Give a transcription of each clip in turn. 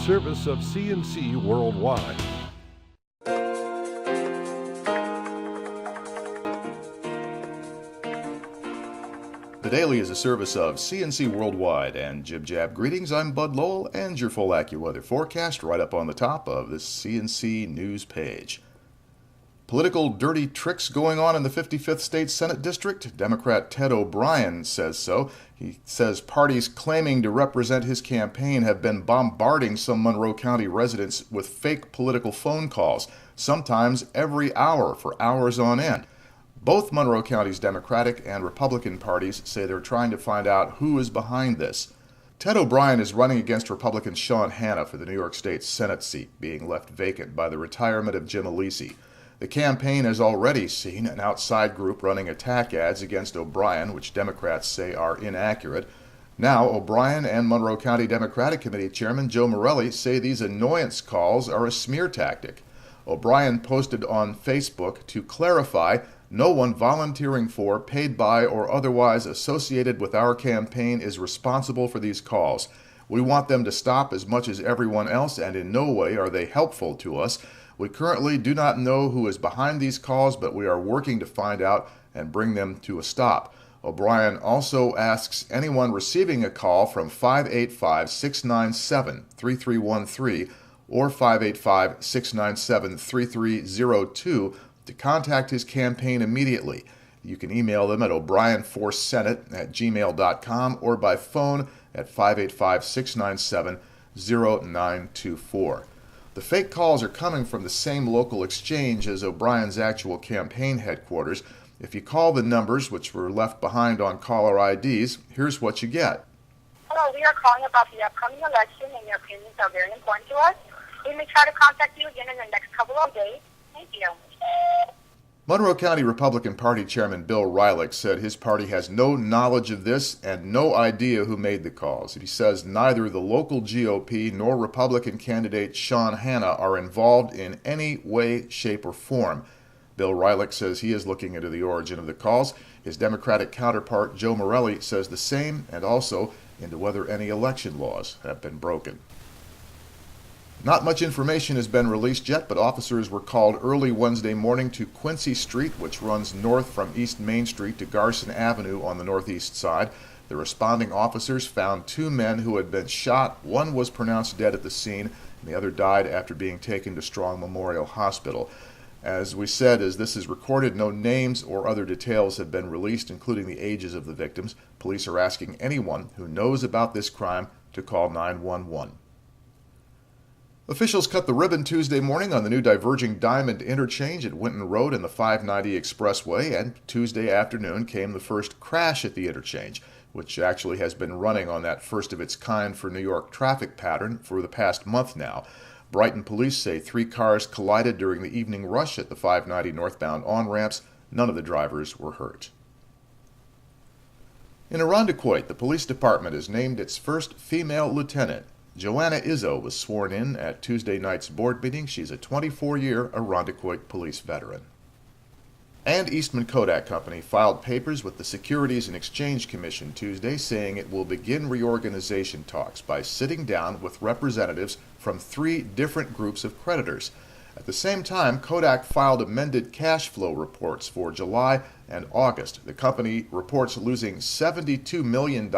service of CNC Worldwide. The Daily is a service of CNC Worldwide, and Jib Jab greetings. I'm Bud Lowell, and your full AccuWeather forecast right up on the top of this CNC news page. Political dirty tricks going on in the 55th State Senate District? Democrat Ted O'Brien says so. He says parties claiming to represent his campaign have been bombarding some Monroe County residents with fake political phone calls, sometimes every hour for hours on end. Both Monroe County's Democratic and Republican parties say they're trying to find out who is behind this. Ted O'Brien is running against Republican Sean Hanna for the New York State Senate seat, being left vacant by the retirement of Jim Alisi. The campaign has already seen an outside group running attack ads against O'Brien, which Democrats say are inaccurate. Now, O'Brien and Monroe County Democratic Committee Chairman Joe Morelli say these annoyance calls are a smear tactic. O'Brien posted on Facebook to clarify, no one volunteering for, paid by, or otherwise associated with our campaign is responsible for these calls. We want them to stop as much as everyone else, and in no way are they helpful to us. We currently do not know who is behind these calls, but we are working to find out and bring them to a stop. O'Brien also asks anyone receiving a call from 585-697-3313 or 585-697-3302 to contact his campaign immediately. You can email them at o'brienforsenate@gmail.com or by phone at 585-697-0924. The fake calls are coming from the same local exchange as O'Brien's actual campaign headquarters. If you call the numbers, which were left behind on caller IDs, here's what you get. Hello, we are calling about the upcoming election, and your opinions are very important to us. We may try to contact you again in the next couple of days. Thank you. Monroe County Republican Party Chairman Bill Rylick said his party has no knowledge of this and no idea who made the calls. He says neither the local GOP nor Republican candidate Sean Hanna are involved in any way, shape, or form. Bill Rylick says he is looking into the origin of the calls. His Democratic counterpart Joe Morelli says the same, and also into whether any election laws have been broken. Not much information has been released yet, but officers were called early Wednesday morning to Quincy Street, which runs north from East Main Street to Garson Avenue on the northeast side. The responding officers found two men who had been shot. One was pronounced dead at the scene, and the other died after being taken to Strong Memorial Hospital. As we said, as this is recorded, no names or other details have been released, including the ages of the victims. Police are asking anyone who knows about this crime to call 911. Officials cut the ribbon Tuesday morning on the new diverging Diamond interchange at Winton Road and the 590 Expressway, and Tuesday afternoon came the first crash at the interchange, which actually has been running on that first of its kind for New York traffic pattern for the past month now. Brighton police say 3 cars collided during the evening rush at the 590 northbound on-ramps. None of the drivers were hurt. In Irondequoit, the police department has named its first female lieutenant. Joanna Izzo was sworn in at Tuesday night's board meeting. She's a 24-year Irondequoit police veteran. And Eastman Kodak Company filed papers with the Securities and Exchange Commission Tuesday saying it will begin reorganization talks by sitting down with representatives from 3 different groups of creditors. At the same time, Kodak filed amended cash flow reports for July and August. The company reports losing $72 million,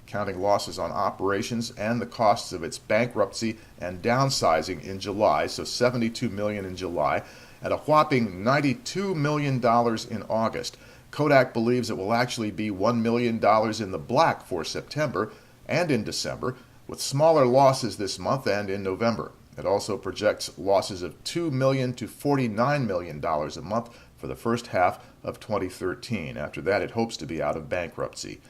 counting losses on operations and the costs of its bankruptcy and downsizing in July, so $72 million in July, and a whopping $92 million in August. Kodak believes it will actually be $1 million in the black for September and in December, with smaller losses this month and in November. It also projects losses of $2 million to $49 million a month for the first half of 2013. After that, it hopes to be out of bankruptcy.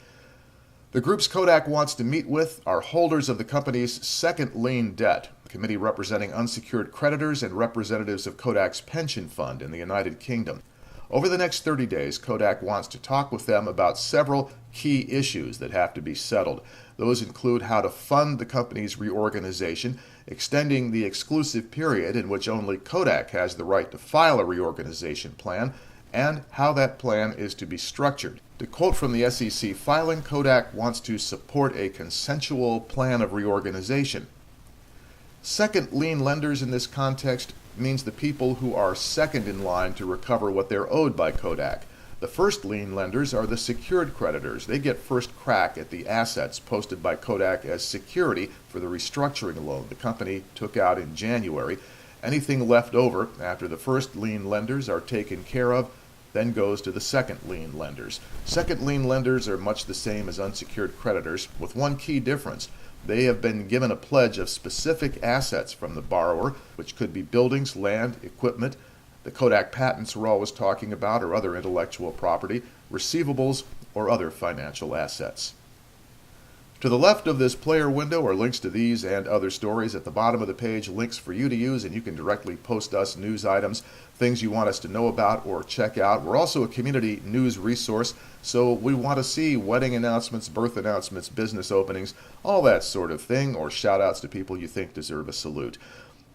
The groups Kodak wants to meet with are holders of the company's second lien debt, a committee representing unsecured creditors and representatives of Kodak's pension fund in the United Kingdom. Over the next 30 days, Kodak wants to talk with them about several key issues that have to be settled. Those include how to fund the company's reorganization, extending the exclusive period in which only Kodak has the right to file a reorganization plan, and how that plan is to be structured. To quote from the SEC filing, Kodak wants to support a consensual plan of reorganization. Second lien lenders in this context means the people who are second in line to recover what they're owed by Kodak. The first lien lenders are the secured creditors. They get first crack at the assets posted by Kodak as security for the restructuring loan the company took out in January. Anything left over after the first lien lenders are taken care of then goes to the second lien lenders. Second lien lenders are much the same as unsecured creditors, with one key difference. They have been given a pledge of specific assets from the borrower, which could be buildings, land, equipment, the Kodak patents we're always talking about, or other intellectual property, receivables, or other financial assets. To the left of this player window are links to these and other stories. At the bottom of the page, links for you to use, and you can directly post us news items, things you want us to know about or check out. We're also a community news resource, so we want to see wedding announcements, birth announcements, business openings, all that sort of thing, or shout-outs to people you think deserve a salute.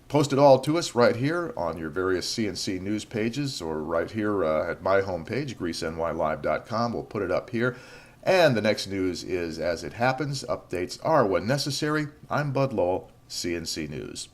Post it all to us right here on your various CNC news pages, or right here at my homepage, greasenylive.com. We'll put it up here. And the next news is as it happens. Updates are when necessary. I'm Bud Lowell, CNC News.